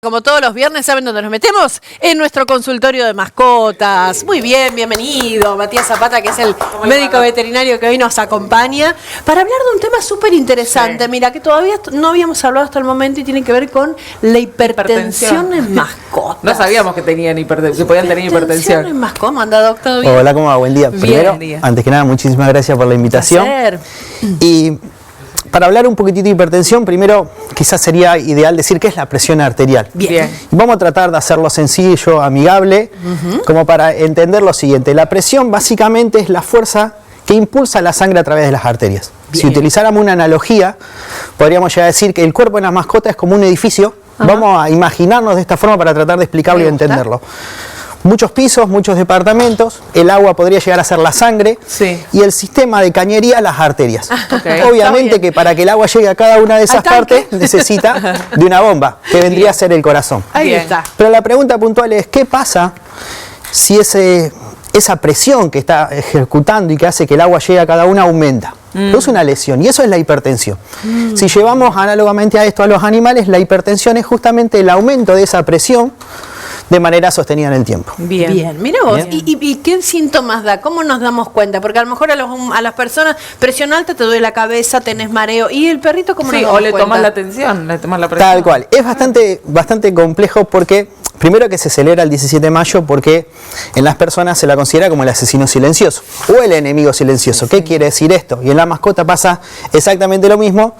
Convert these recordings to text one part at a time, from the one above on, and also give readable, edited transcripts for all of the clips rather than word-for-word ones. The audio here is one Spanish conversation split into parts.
Como todos los viernes, ¿saben dónde nos metemos? En nuestro consultorio de mascotas. Muy bien, bienvenido Matías Zapata, que es el médico veterinario que hoy nos acompaña, para hablar de un tema súper interesante. Sí. Mira, que todavía no habíamos hablado hasta el momento y tiene que ver con la hipertensión en mascotas. No sabíamos que tenían que podían tener hipertensión. En mascotas. ¿Cómo anda, doctor? ¿Bien? Hola, ¿cómo va? Buen día. Bien. Primero, Buen día. Antes que nada, muchísimas gracias por la invitación. Y para hablar un poquitito de hipertensión, primero quizás sería ideal decir qué es la presión arterial. Bien. Vamos a tratar de hacerlo sencillo, amigable, como para entender lo siguiente. La presión básicamente es la fuerza que impulsa la sangre a través de las arterias. Bien. Si utilizáramos una analogía, podríamos llegar a decir que el cuerpo de la mascota es como un edificio. Vamos a imaginarnos de esta forma para tratar de explicarlo y entenderlo. Muchos pisos, muchos departamentos, el agua podría llegar a ser la sangre, sí, y el sistema de cañería las arterias. Okay. Obviamente que para que el agua llegue a cada una de esas partes necesita de una bomba, que vendría a ser el corazón. Ahí está. Pero la pregunta puntual es, ¿qué pasa si esa presión que está ejecutando y que hace que el agua llegue a cada una aumenta? Produce una lesión, y eso es la hipertensión. Si llevamos análogamente a esto a los animales, la hipertensión es justamente el aumento de esa presión de manera sostenida en el tiempo. Bien, bien. Mira vos, ¿Y qué síntomas da? ¿Cómo nos damos cuenta? Porque a lo mejor a las personas, presión alta, te duele la cabeza, tenés mareo, ¿y el perrito cómo nos damos cuenta? O le tomas la atención, le tomas la presión. Tal cual. Es bastante complejo porque, primero que se celebra el 17 de mayo porque en las personas se la considera como el asesino silencioso o el enemigo silencioso. ¿Qué quiere decir esto? Y en la mascota pasa exactamente lo mismo.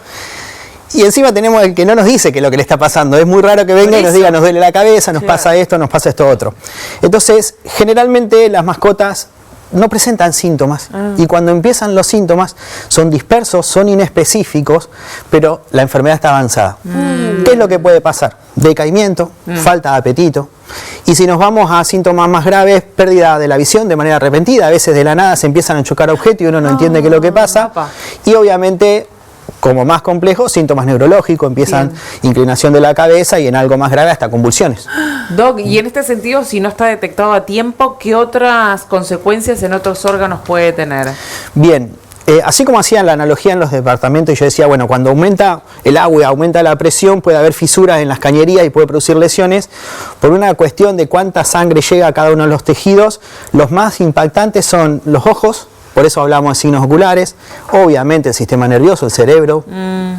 Y encima tenemos el que no nos dice que lo que le está pasando. Es muy raro que venga y nos diga, nos duele la cabeza, nos pasa esto otro. Entonces, generalmente las mascotas no presentan síntomas. Y cuando empiezan los síntomas, son dispersos, son inespecíficos, pero la enfermedad está avanzada. ¿Qué es lo que puede pasar? Decaimiento, falta de apetito. Y si nos vamos a síntomas más graves, pérdida de la visión de manera repentina. A veces de la nada se empiezan a chocar objetos y uno no entiende qué es lo que pasa. Y obviamente, como más complejo, síntomas neurológicos, empiezan inclinación de la cabeza y en algo más grave hasta convulsiones. Doc, y en este sentido, si no está detectado a tiempo, ¿qué otras consecuencias en otros órganos puede tener? Bien, así como hacían la analogía en los departamentos, yo decía, bueno, cuando aumenta el agua y aumenta la presión, puede haber fisuras en las cañerías y puede producir lesiones. Por una cuestión de cuánta sangre llega a cada uno de los tejidos, los más impactantes son los ojos. Por eso hablamos de signos oculares, obviamente el sistema nervioso, el cerebro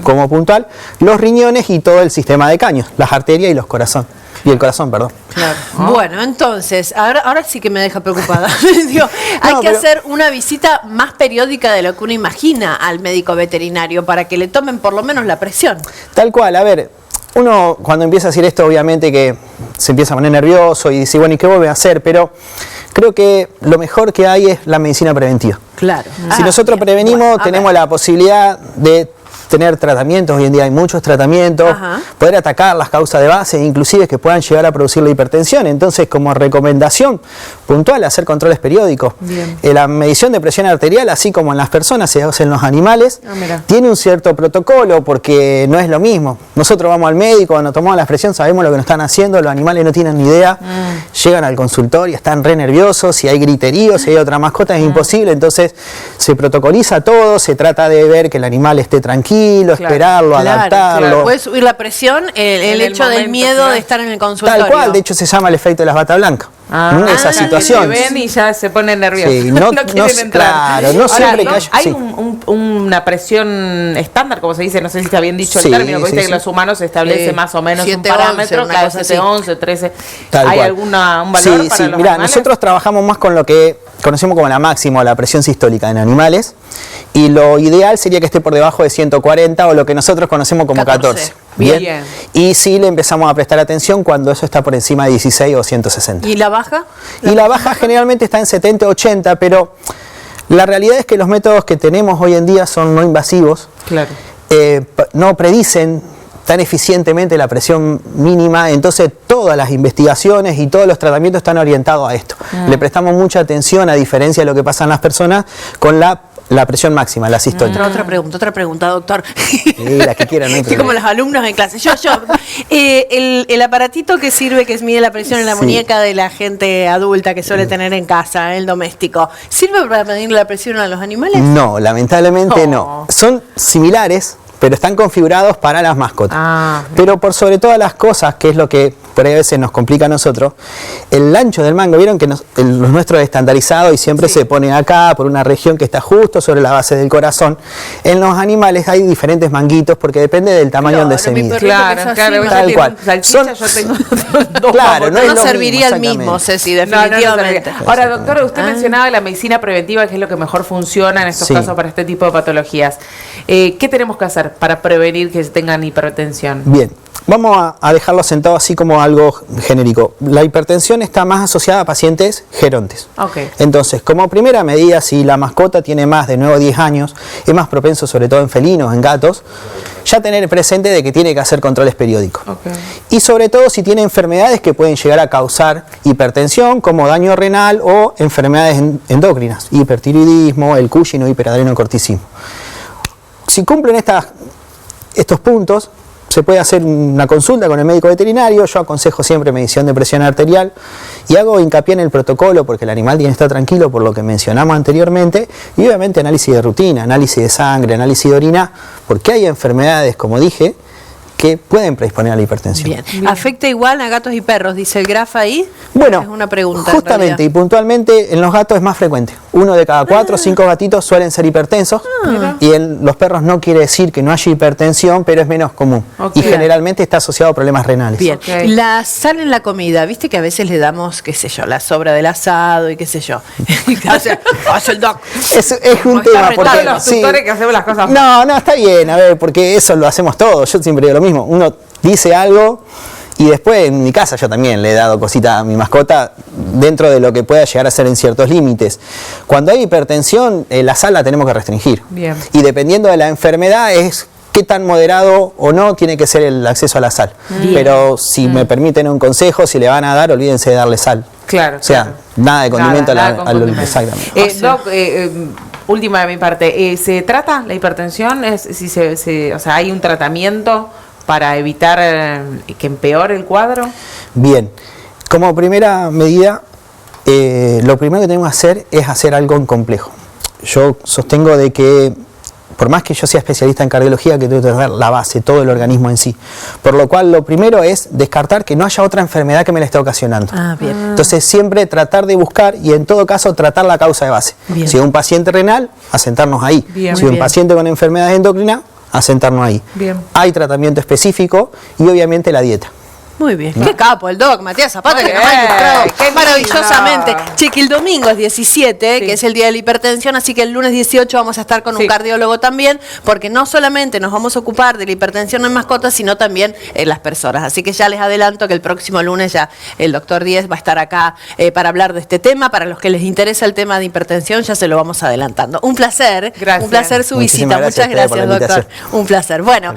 como puntual, los riñones y todo el sistema de caños, las arterias y los corazón. Y el corazón, perdón. Claro. Bueno, entonces, ahora sí que me deja preocupada. Digo, hay que hacer una visita más periódica de lo que uno imagina al médico veterinario para que le tomen por lo menos la presión. Tal cual, a ver, uno cuando empieza a decir esto, obviamente que se empieza a poner nervioso y dice, bueno, ¿y qué vuelve a hacer? Pero creo que lo mejor que hay es la medicina preventiva. Claro. Si nosotros prevenimos, tenemos la posibilidad de tener tratamientos, hoy en día hay muchos tratamientos, poder atacar las causas de base, inclusive que puedan llegar a producir la hipertensión. Entonces, como recomendación puntual, hacer controles periódicos. La medición de presión arterial, así como en las personas, se hace en los animales, tiene un cierto protocolo porque no es lo mismo. Nosotros vamos al médico, cuando tomamos la presión, sabemos lo que nos están haciendo, los animales no tienen ni idea, llegan al consultorio, están re nerviosos, si hay griterío, si hay otra mascota es imposible, entonces se protocoliza todo, se trata de ver que el animal esté tranquilo, esperarlo, adaptarlo. Claro. Puede subir la presión, el hecho del miedo de estar en el consultorio. Tal cual, de hecho se llama el efecto de las batas blancas. Esa situación. Ven y ya se ponen nerviosos. Sí, no quieren entrar. Claro, no siempre que hay una presión estándar, como se dice, no sé si está bien dicho el término, porque viste que los humanos se establece más o menos 7, un parámetro, 11, cada 7, 11, 13. Tal ¿Hay cual. un valor para los mirá, animales? nosotros trabajamos más con lo que conocemos como la máxima o la presión sistólica en animales, y lo ideal sería que esté por debajo de 140 o lo que nosotros conocemos como 14. Bien. Y sí le empezamos a prestar atención cuando eso está por encima de 16 o 160. ¿Y la baja? La baja generalmente está en 70 o 80, pero la realidad es que los métodos que tenemos hoy en día son no invasivos. Claro. No predicen tan eficientemente la presión mínima, entonces todas las investigaciones y todos los tratamientos están orientados a esto. Le prestamos mucha atención, a diferencia de lo que pasa en las personas, con la presión máxima, la sistólica. Otra pregunta, doctor. La que quieran. Estoy como los alumnos en clase. El aparatito que sirve, que mide la presión en la muñeca de la gente adulta que suele tener en casa, el doméstico, ¿sirve para medir la presión a los animales? No, lamentablemente no. Son similares, pero están configurados para las mascotas. Pero por sobre todas las cosas, que es lo que por ahí a veces nos complica a nosotros, el ancho del mango, vieron que los nuestros es estandarizado y siempre se pone acá por una región que está justo sobre la base del corazón. En los animales hay diferentes manguitos porque depende del tamaño donde se mide. Claro, tal cual. Salchicha, yo tengo dos. Claro, no serviría el mismo, Ceci, definitivamente. Ahora, doctora, usted mencionaba la medicina preventiva, que es lo que mejor funciona en estos casos para este tipo de patologías. ¿Qué tenemos que hacer para prevenir que tengan hipertensión? Bien, vamos a dejarlo sentado así como algo genérico. La hipertensión está más asociada a pacientes gerontes. Entonces, como primera medida, si la mascota tiene más de 9 o 10 años, es más propenso sobre todo en felinos, en gatos, ya tener presente de que tiene que hacer controles periódicos. Y sobre todo si tiene enfermedades que pueden llegar a causar hipertensión, como daño renal o enfermedades endocrinas, hipertiroidismo, el Cushing o hiperadrenocorticismo. Si cumplen estos puntos, se puede hacer una consulta con el médico veterinario. Yo aconsejo siempre medición de presión arterial y hago hincapié en el protocolo porque el animal tiene que estar tranquilo por lo que mencionamos anteriormente, y obviamente análisis de rutina, análisis de sangre, análisis de orina, porque hay enfermedades, como dije, que pueden predisponer a la hipertensión. Bien. ¿Afecta igual a gatos y perros, dice el graf ahí? Bueno, es una pregunta, justamente y puntualmente en los gatos es más frecuente. 1 de cada 4 o 5 gatitos suelen ser hipertensos, y en los perros no quiere decir que no haya hipertensión, pero es menos común. Y generalmente está asociado a problemas renales. Bien. La sal en la comida, viste que a veces le damos, qué sé yo, la sobra del asado y qué sé yo. hace el doc. Es un tema porque los tutores que hacemos las cosas. No, está bien, a ver, porque eso lo hacemos todos. Yo siempre digo lo mismo. Uno dice algo y después en mi casa yo también le he dado cosita a mi mascota dentro de lo que pueda llegar a ser en ciertos límites. Cuando hay hipertensión, la sal la tenemos que restringir. Y dependiendo de la enfermedad es qué tan moderado o no tiene que ser el acceso a la sal. Pero si me permiten un consejo, si le van a dar, olvídense de darle sal. Claro. O sea, nada de condimento exactamente. Doc, última de mi parte, ¿se trata la hipertensión? O sea, ¿hay un tratamiento para evitar que empeore el cuadro? Bien, como primera medida, lo primero que tenemos que hacer es hacer algo en complejo. Yo sostengo de que, por más que yo sea especialista en cardiología, que tengo que tener la base, todo el organismo en sí. Por lo cual, lo primero es descartar que no haya otra enfermedad que me la esté ocasionando. Entonces, siempre tratar de buscar y, en todo caso, tratar la causa de base. Si es un paciente renal, asentarnos ahí. Si es un paciente con enfermedades endocrinas, asentarnos ahí. Hay tratamiento específico y, obviamente, la dieta. Muy bien. Qué capo el doc, Matías Zapata, que nos ha ilustrado maravillosamente. Che, que el domingo es 17, que es el día de la hipertensión, así que el lunes 18 vamos a estar con un cardiólogo también, porque no solamente nos vamos a ocupar de la hipertensión en mascotas, sino también en las personas. Así que ya les adelanto que el próximo lunes ya el doctor Díez va a estar acá para hablar de este tema. Para los que les interesa el tema de hipertensión, ya se lo vamos adelantando. Un placer. Un placer su visita. Muchas gracias, doctor. Un placer. Bueno.